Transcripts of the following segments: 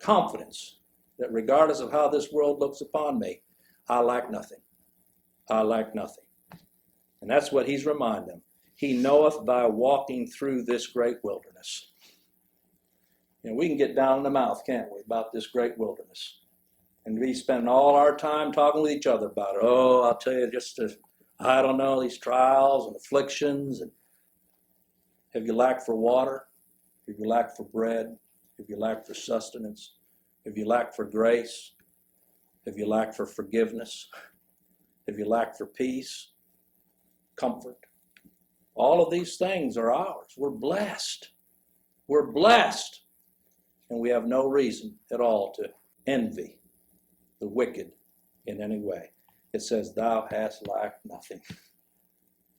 confidence that regardless of how this world looks upon me, I lack nothing. I lack nothing. And that's what he's reminding them. He knoweth thy walking through this great wilderness. And we can get down in the mouth, can't we, about this great wilderness. And we spend all our time talking with each other about it. Oh, I'll tell you, I don't know, these trials and afflictions. And have you lacked for water? Have you lacked for bread? Have you lacked for sustenance? Have you lacked for grace? Have you lacked for forgiveness? Have you lacked for peace, comfort? All of these things are ours. We're blessed. We're blessed. And we have no reason at all to envy the wicked in any way. It says, thou hast lacked nothing.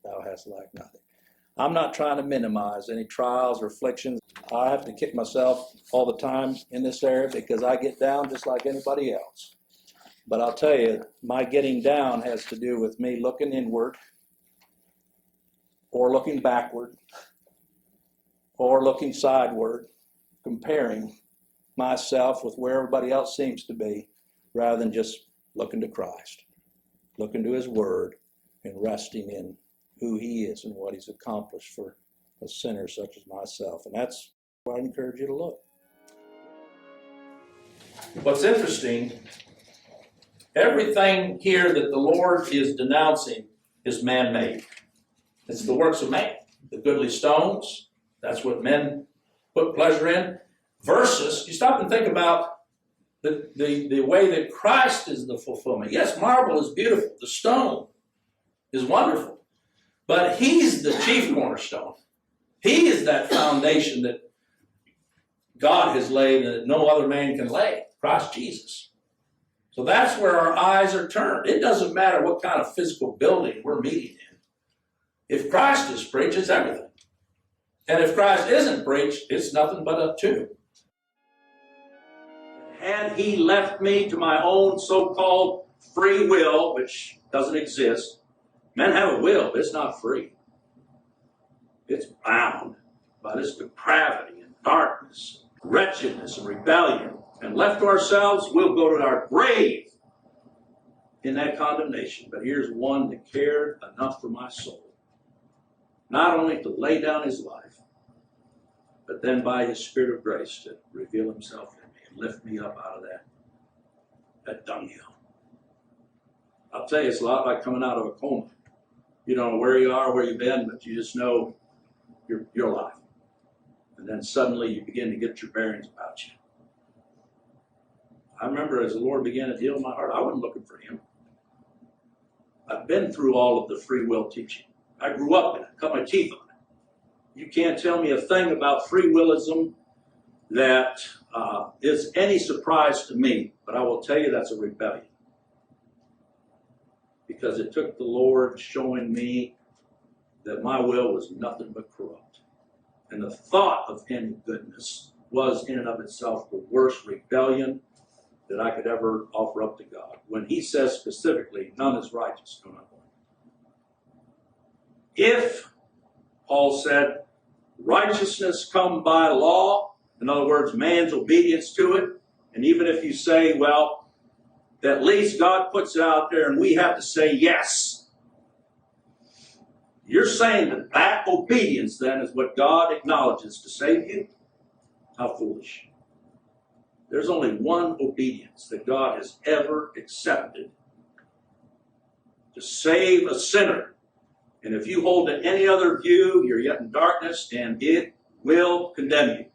Thou hast lacked nothing. I'm not trying to minimize any trials or afflictions. I have to kick myself all the time in this area because I get down just like anybody else. But I'll tell you, my getting down has to do with me looking inward or looking backward or looking sideward, comparing myself with where everybody else seems to be rather than just looking to Christ, looking to his word and resting in who he is and what he's accomplished for a sinner such as myself. And that's where I encourage you to look. What's interesting, everything here that the Lord is denouncing is man-made. It's the works of man. The goodly stones, that's what men put pleasure in. Versus, you stop and think about the way that Christ is the fulfillment. Yes, marble is beautiful. The stone is wonderful. But he's the chief cornerstone. He is that foundation that God has laid and that no other man can lay. Christ Jesus. So that's where our eyes are turned. It doesn't matter what kind of physical building we're meeting in. If Christ is preached, it's everything. And if Christ isn't preached, it's nothing but a tomb. Had he left me to my own so-called free will, which doesn't exist, men have a will, but it's not free. It's bound by this depravity and darkness, wretchedness and rebellion. And left to ourselves, we'll go to our grave in that condemnation. But here's one that cared enough for my soul, not only to lay down his life, but then by his Spirit of grace to reveal himself in me and lift me up out of that dunghill. I'll tell you, it's a lot like coming out of a coma. You don't know where you are, where you've been, but you just know you're alive. And then suddenly you begin to get your bearings about you. I remember as the Lord began to heal my heart, I wasn't looking for him. I've been through all of the free will teaching. I grew up in it, cut my teeth on it. You can't tell me a thing about free willism that is any surprise to me, but I will tell you that's a rebellion. Because it took the Lord showing me that my will was nothing but corrupt. And the thought of any goodness was in and of itself the worst rebellion that I could ever offer up to God. When he says specifically, none is righteous, no, not one. If, Paul said, righteousness come by law, in other words, man's obedience to it, and even if you say, well, at least God puts it out there and we have to say yes. You're saying that that obedience then is what God acknowledges to save you? How foolish. There's only one obedience that God has ever accepted to save a sinner. And if you hold to any other view, you're yet in darkness and it will condemn you.